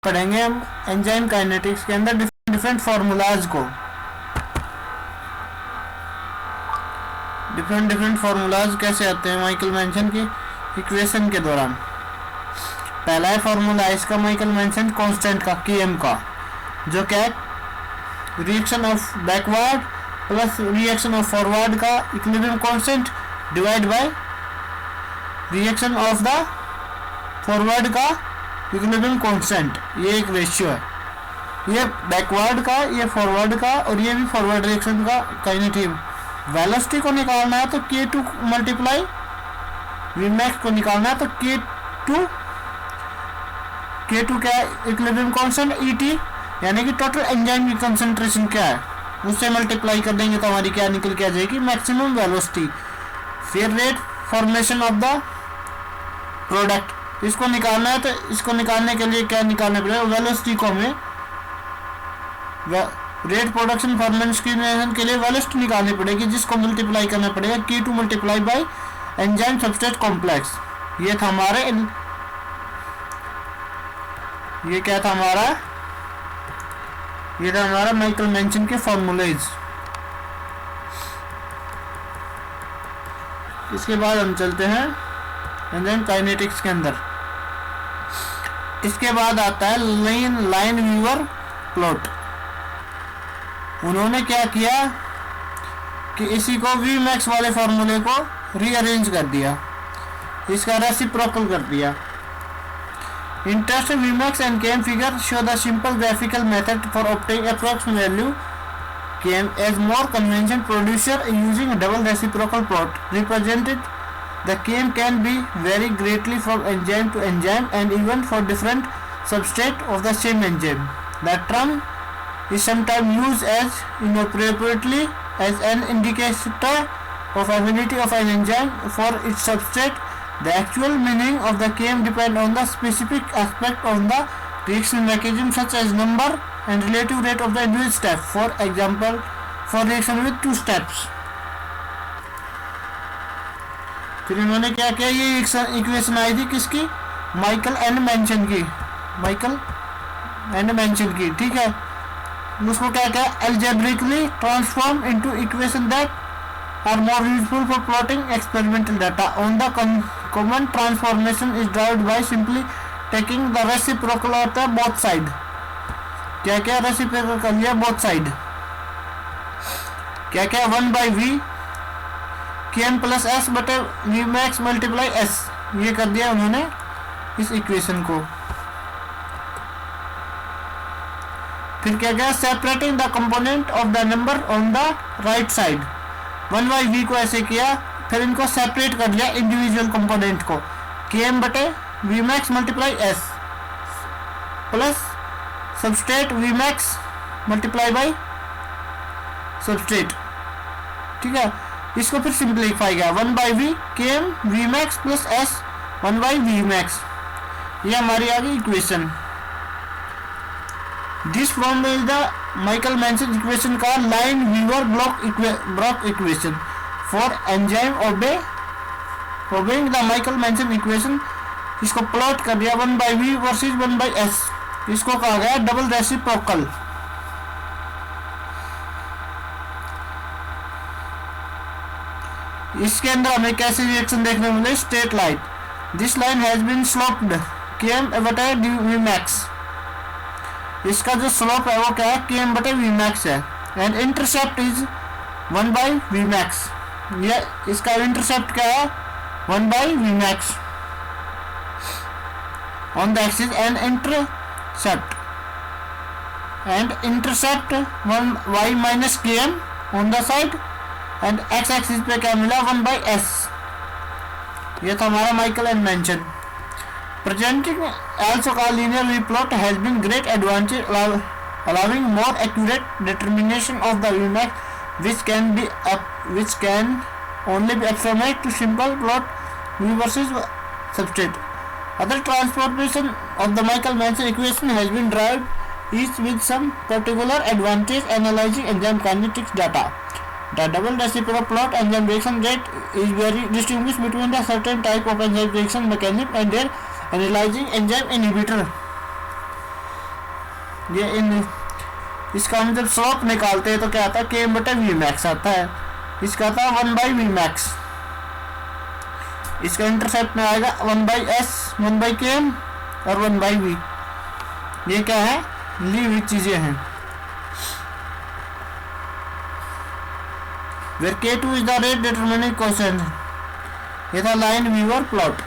पढ़ेंगे हम enzyme kinetics के अंदर डिफरेंट फार्मूलाज को। डिफरेंट फार्मूलाज कैसे आते हैं माइकल मेंशन की इक्वेशन के दौरान। पहला है फार्मूला इसका माइकल मेंशन कांस्टेंट का Km का, जो क्या है reaction of backward plus reaction of forward का equilibrium constant divide by reaction of the forward का इक्विलिब्रियम कांस्टेंट। ये एक रेशियो है, ये बैकवर्ड का, ये फॉरवर्ड का, और ये भी फॉरवर्ड रिएक्शन का काइनेटिक। वेलोसिटी को निकालना है तो K2 मल्टीप्लाई Vmax को निकालना है तो K2 क्या है इक्विलिब्रियम कांस्टेंट ET, यानी कि टोटल एंजाइम की कंसंट्रेशन क्या है उससे मल्टीप्लाई कर देंगे तो हमारी क्या निकल के आ जाएगी मैक्सिमम वेलोसिटी। फिर rate formation of the product, इसको निकालना है तो इसको निकालने के लिए क्या निकालना पड़ेगा वेलोसिटी को हमें रेट प्रोडक्शन फॉर्मेशन के लिए वेलोसिटी निकालनी पड़ेगी, जिसको मल्टीप्लाई करना पड़ेगा K2 multiply by enzyme substrate complex. ये था हमारे ये क्या था हमारा ये था हमारा माइकल मेंशन के फॉर्मूलेज। इसके बाद हम चलते हैं एंजाइम काइनेटिक्स के अंदर। इसके बाद आता है लाइन व्यूअर प्लॉट। उन्होंने क्या किया कि इसी को Vmax वाले फॉर्मूले को रीअरेंज कर दिया, इसका रेसिप्रोकल कर दिया। Interest Vmax and Km figure show the simple graphical method for obtaining approximate value Km as more convention producer using a double reciprocal plot. Represented, the Km can be vary greatly from enzyme to enzyme and even for different substrate of the same enzyme. The term is sometimes used as inappropriately as an indicator of affinity of an enzyme for its substrate. The actual meaning of the Km depend on the specific aspect of the reaction mechanism, such as number and relative rate of the individual step. For example, for reaction with 2 steps. फिर इन्होंने क्या किया, ये equation आई थी किसकी Michael and mention की, ठीक है। उसको क्या किया algebraically transform into equation that are more useful for plotting experimental data. On the common transformation is derived by simply taking the reciprocal of the both side. क्या क्या रेसिप्रोकल कर लिया both side, क्या क्या 1/v Km प्लस S बटे Vmax multiply S, ये कर दिया उन्होंने इस इक्वेशन को। फिर क्या क्या separating the component of the number on the right side, 1/v को ऐसे किया, फिर इनको सेपरेट कर लिया इंडिविजुअल कंपोनेंट को, Km बटे Vmax multiply S plus substrate Vmax multiply by substrate, ठीक है। इसको फिर सिंप्लीफाई किया 1/v Km Vmax plus S 1/Vmax, ये हमारी आ गई equation. This form is the Michaelis Menten equation का Lineweaver Burk equation for enzyme obeying the Michaelis Menten equation. इसको प्लॉट कर दिया 1/v वर्सेस 1/s, इसको कहा गया डबल रेसिप्रोकल। इसके अंदर हमें कैसे रिएक्शन देखने को मिले, straight line, this line has been sloped Km बटे Vmax, इसका जो स्लोप है वो क्या है Km बटे Vmax है, एंड इंटरसेप्ट इज 1/Vmax, ये इसका इंटरसेप्ट क्या है 1/Vmax on the axis and intercept 1y minus Km on the side and x axis पे क्या मिला 1/s। ये था हमारा Michael and mention. Presenting also a linear plot has been great advantage, allowing more accurate determination of the Vmax, which can only be approximated to simple plot V versus substrate. Other transformation of the Michael-Mention equation has been derived, each with some particular advantage analyzing enzyme kinetics data. The double reciprocal plot enzyme reaction rate is very distinguished between the certain type of enzyme reaction mechanism and their analyzing enzyme inhibitor. ये इन इसका हम जब slope निकालते हैं तो क्या आता है, के बटे वी मैक्स आता है। इसका आता है 1/v मैक्स। इसका इंटरसेप्ट में आएगा 1/s, 1/km और 1/v। ये क्या है, ली हुई चीजें हैं। where k2 is the rate determining constant। ये था लाइन व्यूअर प्लॉट।